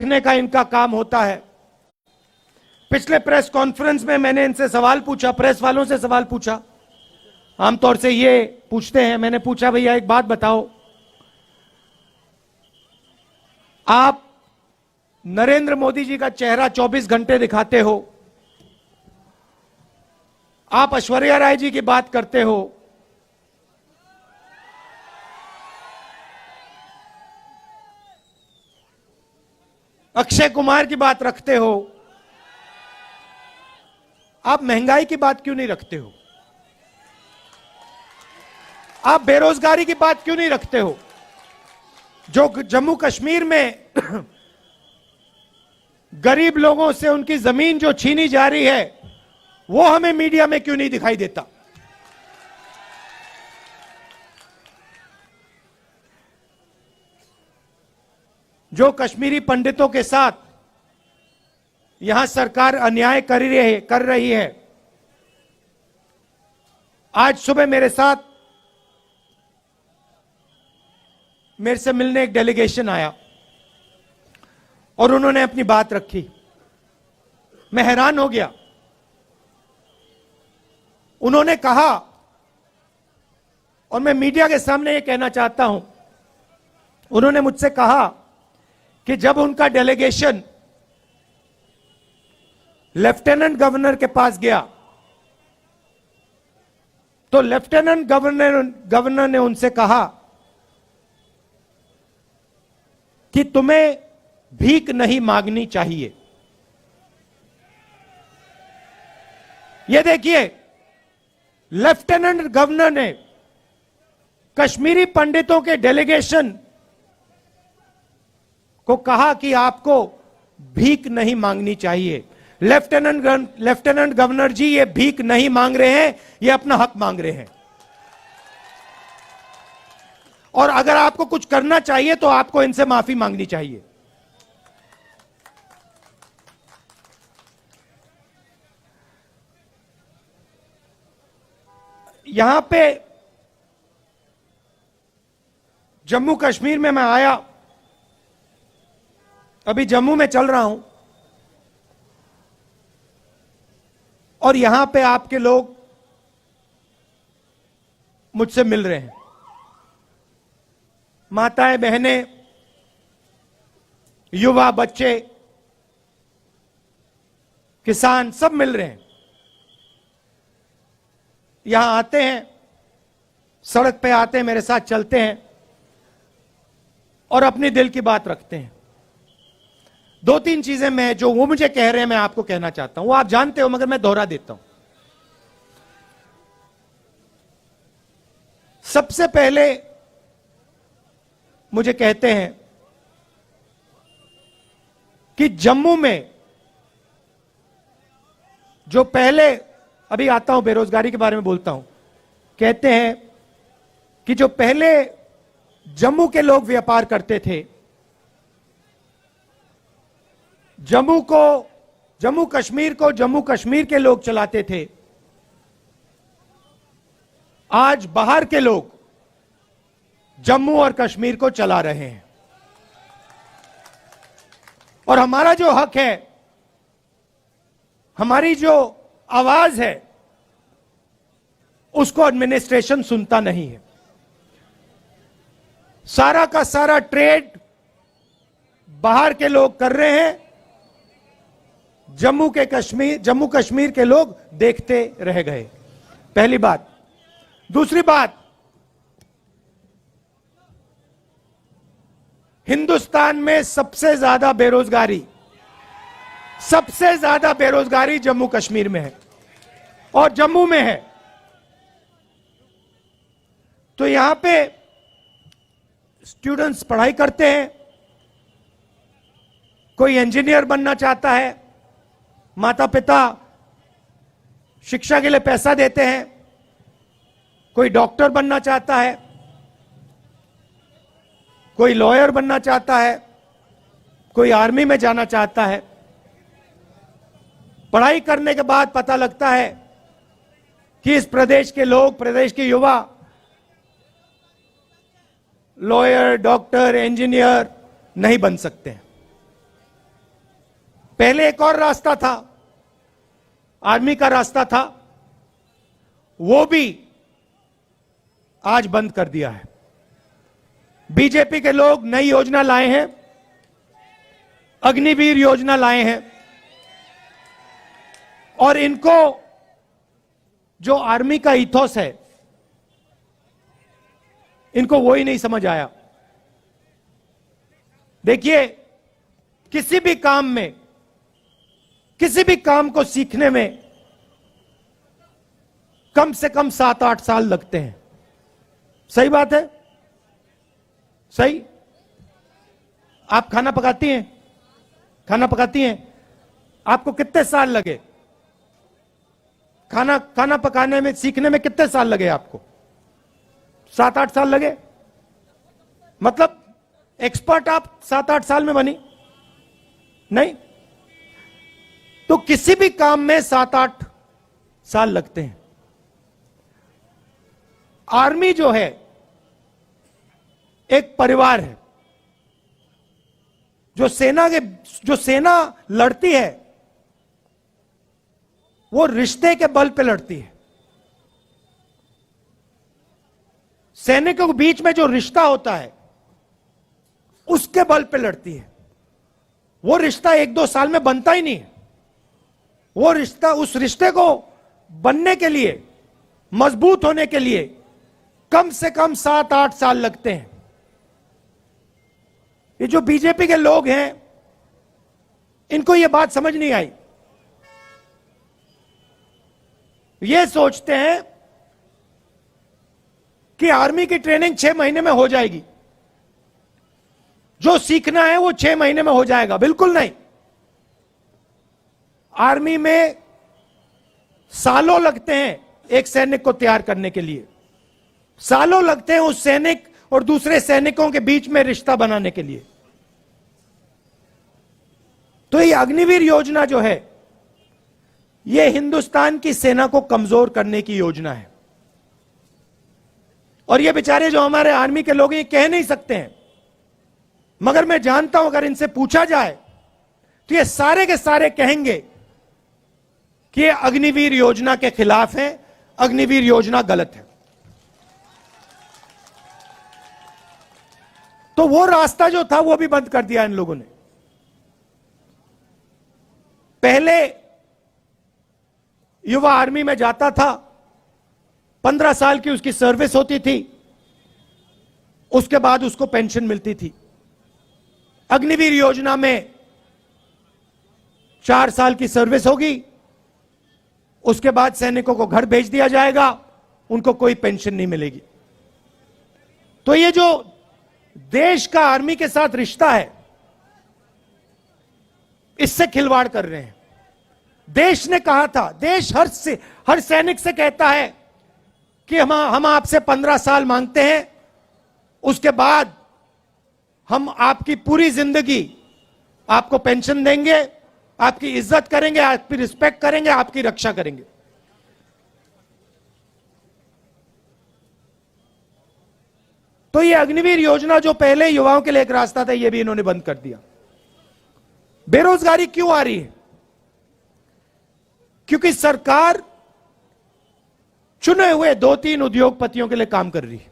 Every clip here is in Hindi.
देखने का इनका काम होता है। पिछले प्रेस कॉन्फ्रेंस में मैंने इनसे सवाल पूछा, प्रेस वालों से सवाल पूछा, आमतौर से ये पूछते हैं। मैंने पूछा, भैया एक बात बताओ, आप नरेंद्र मोदी जी का चेहरा 24 घंटे दिखाते हो, आप ऐश्वर्या राय जी की बात करते हो, अक्षय कुमार की बात रखते हो, आप महंगाई की बात क्यों नहीं रखते हो? आप बेरोजगारी की बात क्यों नहीं रखते हो? जो जम्मू कश्मीर में गरीब लोगों से उनकी जमीन जो छीनी जा रही है, वो हमें मीडिया में क्यों नहीं दिखाई देता? जो कश्मीरी पंडितों के साथ यहां सरकार अन्याय कर रही है। आज सुबह मेरे से मिलने एक डेलीगेशन आया और उन्होंने अपनी बात रखी। मैं हैरान हो गया। उन्होंने कहा, और मैं मीडिया के सामने ये कहना चाहता हूं, उन्होंने मुझसे कहा कि जब उनका डेलीगेशन लेफ्टिनेंट गवर्नर के पास गया तो लेफ्टिनेंट गवर्नर ने उनसे कहा कि तुम्हें भीख नहीं मांगनी चाहिए। यह देखिए, लेफ्टिनेंट गवर्नर ने कश्मीरी पंडितों के डेलीगेशन को कहा कि आपको भीख नहीं मांगनी चाहिए। लेफ्टिनेंट गवर्नर जी, ये भीख नहीं मांग रहे हैं, ये अपना हक मांग रहे हैं। और अगर आपको कुछ करना चाहिए तो आपको इनसे माफी मांगनी चाहिए। यहां पे जम्मू कश्मीर में मैं आया, अभी जम्मू में चल रहा हूं, और यहां पे आपके लोग मुझसे मिल रहे हैं। माताएं, बहनें, युवा, बच्चे, किसान सब मिल रहे हैं। यहां आते हैं, सड़क पे आते हैं, मेरे साथ चलते हैं और अपने दिल की बात रखते हैं। दो तीन चीजें मैं जो वो मुझे कह रहे हैं मैं आपको कहना चाहता हूं। वो आप जानते हो मगर मैं दोहरा देता हूं। सबसे पहले मुझे कहते हैं कि जम्मू में जो पहले, अभी आता हूं बेरोजगारी के बारे में बोलता हूं, कहते हैं कि जो पहले जम्मू के लोग व्यापार करते थे, जम्मू कश्मीर के लोग चलाते थे, आज बाहर के लोग जम्मू और कश्मीर को चला रहे हैं। और हमारा जो हक है, हमारी जो आवाज है, उसको एडमिनिस्ट्रेशन सुनता नहीं है। सारा का सारा ट्रेड बाहर के लोग कर रहे हैं, जम्मू कश्मीर के लोग देखते रह गए। पहली बात। दूसरी बात, हिंदुस्तान में सबसे ज्यादा बेरोजगारी जम्मू कश्मीर में है और जम्मू में है। तो यहां पे स्टूडेंट्स पढ़ाई करते हैं, कोई इंजीनियर बनना चाहता है, माता पिता शिक्षा के लिए पैसा देते हैं, कोई डॉक्टर बनना चाहता है, कोई लॉयर बनना चाहता है, कोई आर्मी में जाना चाहता है। पढ़ाई करने के बाद पता लगता है कि इस प्रदेश के लोग, प्रदेश के युवा लॉयर, डॉक्टर, इंजीनियर नहीं बन सकते हैं। पहले एक और रास्ता था, आर्मी का रास्ता था, वो भी आज बंद कर दिया है। बीजेपी के लोग नई योजना लाए हैं, अग्निवीर योजना लाए हैं, और इनको जो आर्मी का इथोस है, इनको वो ही नहीं समझ आया। देखिए, किसी भी काम में, किसी भी काम को सीखने में कम से कम 7-8 साल लगते हैं। सही बात है? सही? आप खाना पकाती हैं? खाना पकाती हैं? आपको कितने साल लगे? खाना पकाने में, सीखने में कितने साल लगे आपको? 7-8 साल लगे? मतलब एक्सपर्ट आप 7-8 साल में बनी? नहीं। तो किसी भी काम में 7-8 साल लगते हैं। आर्मी जो है एक परिवार है। जो सेना लड़ती है, वो रिश्ते के बल पे लड़ती है। सैनिकों के बीच में जो रिश्ता होता है, उसके बल पे लड़ती है। वो रिश्ता 1-2 साल में बनता ही नहीं है। वो रिश्ता, उस रिश्ते को बनने के लिए, मजबूत होने के लिए कम से कम 7-8 साल लगते हैं। ये जो बीजेपी के लोग हैं, इनको ये बात समझ नहीं आई। ये सोचते हैं कि आर्मी की ट्रेनिंग 6 महीने में हो जाएगी, जो सीखना है वो 6 महीने में हो जाएगा। बिल्कुल नहीं। आर्मी में सालों लगते हैं एक सैनिक को तैयार करने के लिए। सालों लगते हैं उस सैनिक और दूसरे सैनिकों के बीच में रिश्ता बनाने के लिए। तो ये अग्निवीर योजना जो है, ये हिंदुस्तान की सेना को कमजोर करने की योजना है। और ये बेचारे जो हमारे आर्मी के लोग हैं, ये कह नहीं सकते हैं, मगर मैं जानता हूं अगर इनसे पूछा जाए तो ये सारे के सारे कहेंगे कि ये अग्निवीर योजना के खिलाफ है, अग्निवीर योजना गलत है। तो वो रास्ता जो था वो भी बंद कर दिया इन लोगों ने। पहले युवा आर्मी में जाता था, 15 साल की उसकी सर्विस होती थी, उसके बाद उसको पेंशन मिलती थी। अग्निवीर योजना में 4 साल की सर्विस होगी, उसके बाद सैनिकों को घर भेज दिया जाएगा, उनको कोई पेंशन नहीं मिलेगी। तो ये जो देश का आर्मी के साथ रिश्ता है, इससे खिलवाड़ कर रहे हैं। देश ने कहा था, देश हर सैनिक से कहता है कि हम आपसे 15 साल मांगते हैं, उसके बाद हम आपकी पूरी जिंदगी आपको पेंशन देंगे, आपकी इज्जत करेंगे, आपकी रिस्पेक्ट करेंगे, आपकी रक्षा करेंगे। तो ये अग्निवीर योजना जो पहले युवाओं के लिए एक रास्ता था, ये भी इन्होंने बंद कर दिया। बेरोजगारी क्यों आ रही है? क्योंकि सरकार चुने हुए 2-3 उद्योगपतियों के लिए काम कर रही है।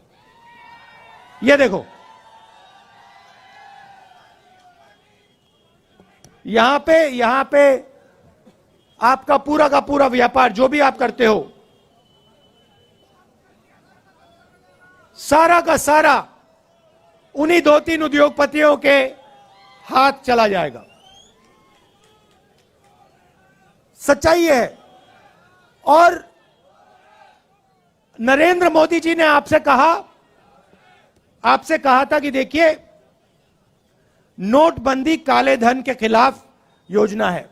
ये देखो, यहां पे आपका पूरा का पूरा व्यापार, जो भी आप करते हो, सारा का सारा उन्हीं 2-3 उद्योगपतियों के हाथ चला जाएगा। सच्चाई है। और नरेंद्र मोदी जी ने आपसे कहा था कि देखिए, नोटबंदी काले धन के खिलाफ योजना है।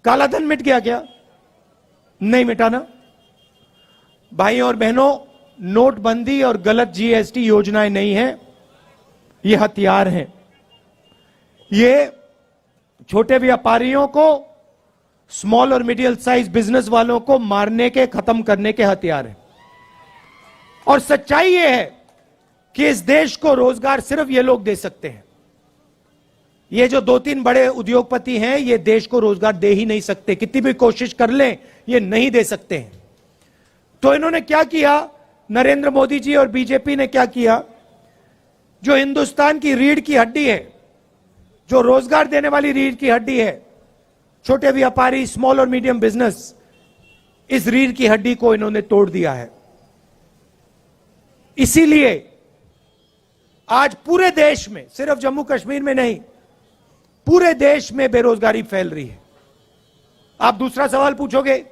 काला धन मिट गया क्या? नहीं मिटा ना। भाइयों और बहनों, नोटबंदी और गलत जीएसटी योजनाएं नहीं है, ये हथियार हैं। ये छोटे व्यापारियों को, स्मॉल और मिडिल साइज बिजनेस वालों को मारने के, खत्म करने के हथियार हैं। और सच्चाई ये है कि इस देश को रोजगार सिर्फ ये लोग दे सकते हैं। ये जो 2-3 बड़े उद्योगपति हैं, ये देश को रोजगार दे ही नहीं सकते, कितनी भी कोशिश कर लें ये नहीं दे सकते हैं। तो इन्होंने क्या किया, नरेंद्र मोदी जी और बीजेपी ने क्या किया, जो हिंदुस्तान की रीढ़ की हड्डी है, जो रोजगार देने वाली रीढ़ की हड्डी है, छोटे व्यापारी, स्मॉल और मीडियम बिजनेस, इस रीढ़ की हड्डी को इन्होंने तोड़ दिया है। इसीलिए आज पूरे देश में, सिर्फ जम्मू कश्मीर में नहीं, पूरे देश में बेरोजगारी फैल रही है। आप दूसरा सवाल पूछोगे,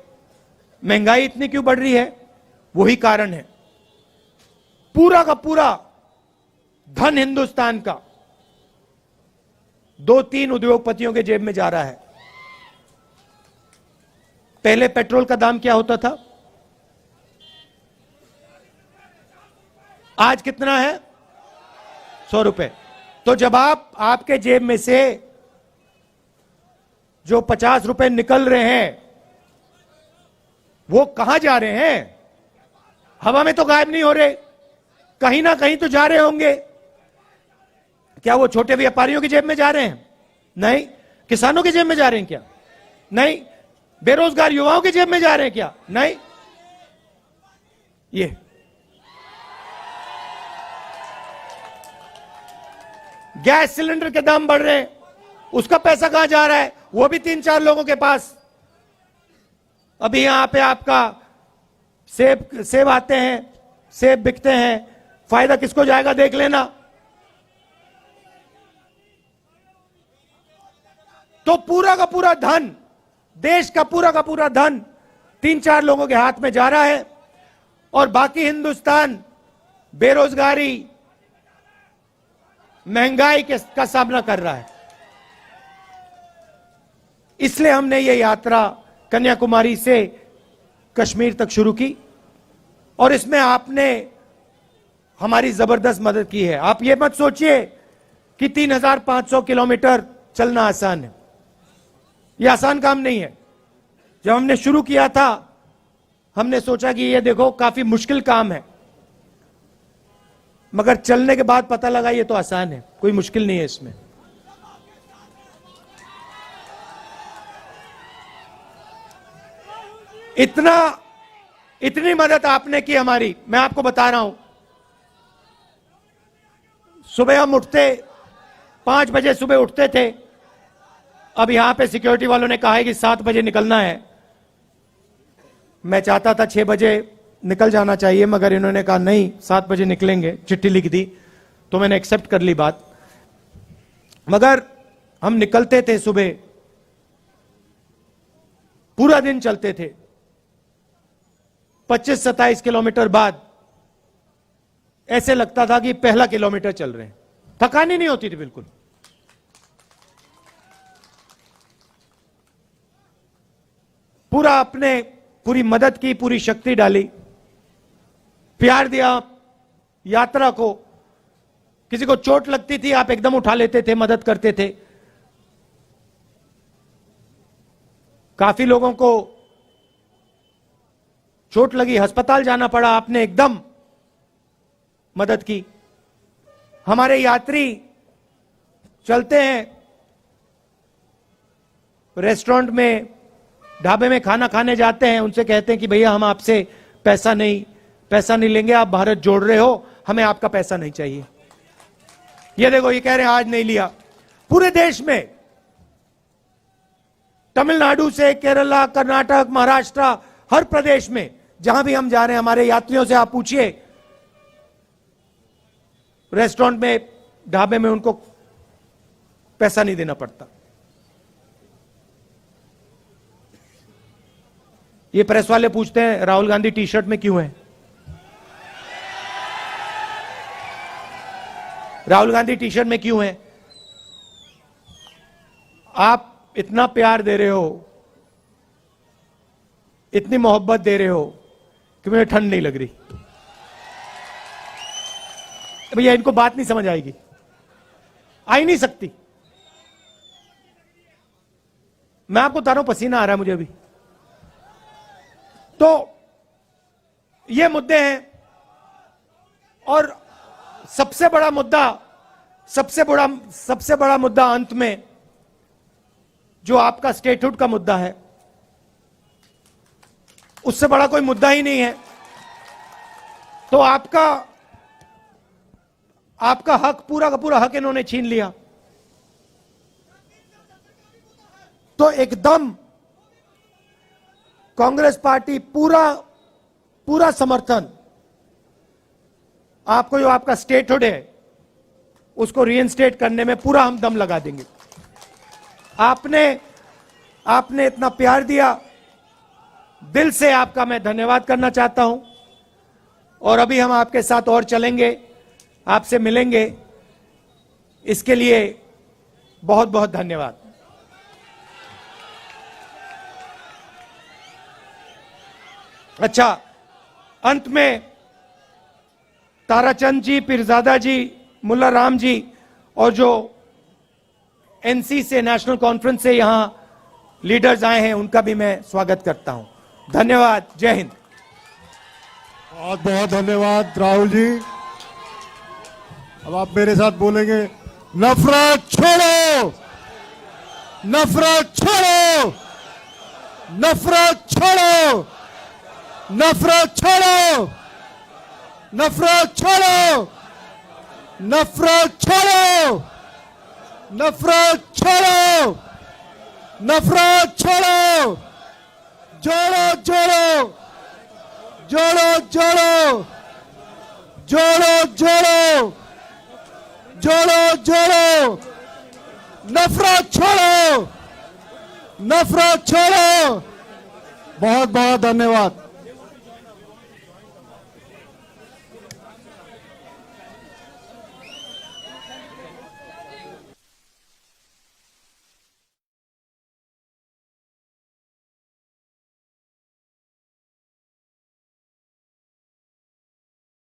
महंगाई इतनी क्यों बढ़ रही है? वही कारण है। पूरा का पूरा धन हिंदुस्तान का 2-3 उद्योगपतियों के जेब में जा रहा है। पहले पेट्रोल का दाम क्या होता था, आज कितना है? 100 रुपए। तो जब आपके जेब में से जो 50 रुपए निकल रहे हैं, वो कहां जा रहे हैं? हवा में तो गायब नहीं हो रहे, कहीं ना कहीं तो जा रहे होंगे। क्या वो छोटे व्यापारियों की जेब में जा रहे हैं? नहीं। किसानों की जेब में जा रहे हैं क्या? नहीं। बेरोजगार युवाओं की जेब में जा रहे हैं क्या? नहीं। ये गैस सिलेंडर के दाम बढ़ रहे हैं, उसका पैसा कहां जा रहा है? वो भी 3-4 लोगों के पास। अभी यहां पे आपका सेब आते हैं, सेब बिकते हैं, फायदा किसको जाएगा देख लेना। तो पूरा का पूरा धन, देश का पूरा धन 3-4 लोगों के हाथ में जा रहा है, और बाकी हिंदुस्तान बेरोजगारी, महंगाई का सामना कर रहा है। इसलिए हमने ये यात्रा कन्याकुमारी से कश्मीर तक शुरू की, और इसमें आपने हमारी जबरदस्त मदद की है। आप ये मत सोचिए कि 3500 किलोमीटर चलना आसान है, यह आसान काम नहीं है। जब हमने शुरू किया था, हमने सोचा कि ये देखो काफी मुश्किल काम है, मगर चलने के बाद पता लगा ये तो आसान है, कोई मुश्किल नहीं है इसमें। इतनी मदद आपने की हमारी, मैं आपको बता रहा हूं। सुबह हम उठते 5 बजे सुबह उठते थे, अब यहां पे सिक्योरिटी वालों ने कहा है कि 7 बजे निकलना है। मैं चाहता था 6 बजे निकल जाना चाहिए, मगर इन्होंने कहा नहीं 7 बजे निकलेंगे, चिट्ठी लिख दी, तो मैंने एक्सेप्ट कर ली बात। मगर हम निकलते थे सुबह, पूरा दिन चलते थे। 25-27 किलोमीटर बाद ऐसे लगता था कि पहला किलोमीटर चल रहे हैं, थकान ही नहीं होती थी बिल्कुल। पूरा अपने पूरी मदद की, पूरी शक्ति डाली, प्यार दिया यात्रा को। किसी को चोट लगती थी आप एकदम उठा लेते थे, मदद करते थे। काफी लोगों को चोट लगी, अस्पताल जाना पड़ा, आपने एकदम मदद की। हमारे यात्री चलते हैं, रेस्टोरेंट में, ढाबे में खाना खाने जाते हैं, उनसे कहते हैं कि भैया हम आपसे पैसा नहीं लेंगे, आप भारत जोड़ रहे हो, हमें आपका पैसा नहीं चाहिए। ये देखो, ये कह रहे हैं आज नहीं लिया। पूरे देश में, तमिलनाडु से केरला, कर्नाटक, महाराष्ट्र, हर प्रदेश में जहां भी हम जा रहे हैं, हमारे यात्रियों से आप पूछिए, रेस्टोरेंट में, ढाबे में उनको पैसा नहीं देना पड़ता। ये प्रेस वाले पूछते हैं राहुल गांधी टी शर्ट में क्यों है? राहुल गांधी टी शर्ट में क्यों है? आप इतना प्यार दे रहे हो, इतनी मोहब्बत दे रहे हो कि मुझे ठंड नहीं लग रही। भैया इनको बात नहीं समझ आएगी, आ ही नहीं सकती। मैं आपको बता रहा हूं, पसीना आ रहा है मुझे अभी। तो ये मुद्दे हैं, और सबसे बड़ा मुद्दा सबसे बड़ा मुद्दा अंत में जो आपका स्टेटहुड का मुद्दा है, उससे बड़ा कोई मुद्दा ही नहीं है। तो आपका हक, पूरा का पूरा हक इन्होंने छीन लिया। तो एकदम कांग्रेस पार्टी पूरा समर्थन, आपको जो आपका स्टेटहुड है उसको रीइंस्टेट करने में पूरा हम दम लगा देंगे। आपने इतना प्यार दिया, दिल से आपका मैं धन्यवाद करना चाहता हूं। और अभी हम आपके साथ और चलेंगे, आपसे मिलेंगे, इसके लिए बहुत बहुत धन्यवाद। अच्छा, अंत में ताराचंद जी, पीरजादा जी, मुल्ला राम जी और जो एनसी से, नेशनल कॉन्फ्रेंस से यहां लीडर्स आए हैं, उनका भी मैं स्वागत करता हूं। धन्यवाद। जय हिंद। बहुत बहुत धन्यवाद राहुल जी। अब आप मेरे साथ बोलेंगे, नफरत छोड़ो, नफरत छोड़ो, नफरत छोड़ो, नफरत छोड़ो, नफरत छोड़ो, नफरत छोड़ो, नफरत छोड़ो, नफरत छोड़ो, जोड़ो जोड़ो, जोड़ो जोड़ो, जोड़ो जोड़ो, जोड़ो जोड़ो, नफरत छोड़ो, नफरत छोड़ो। बहुत बहुत धन्यवाद।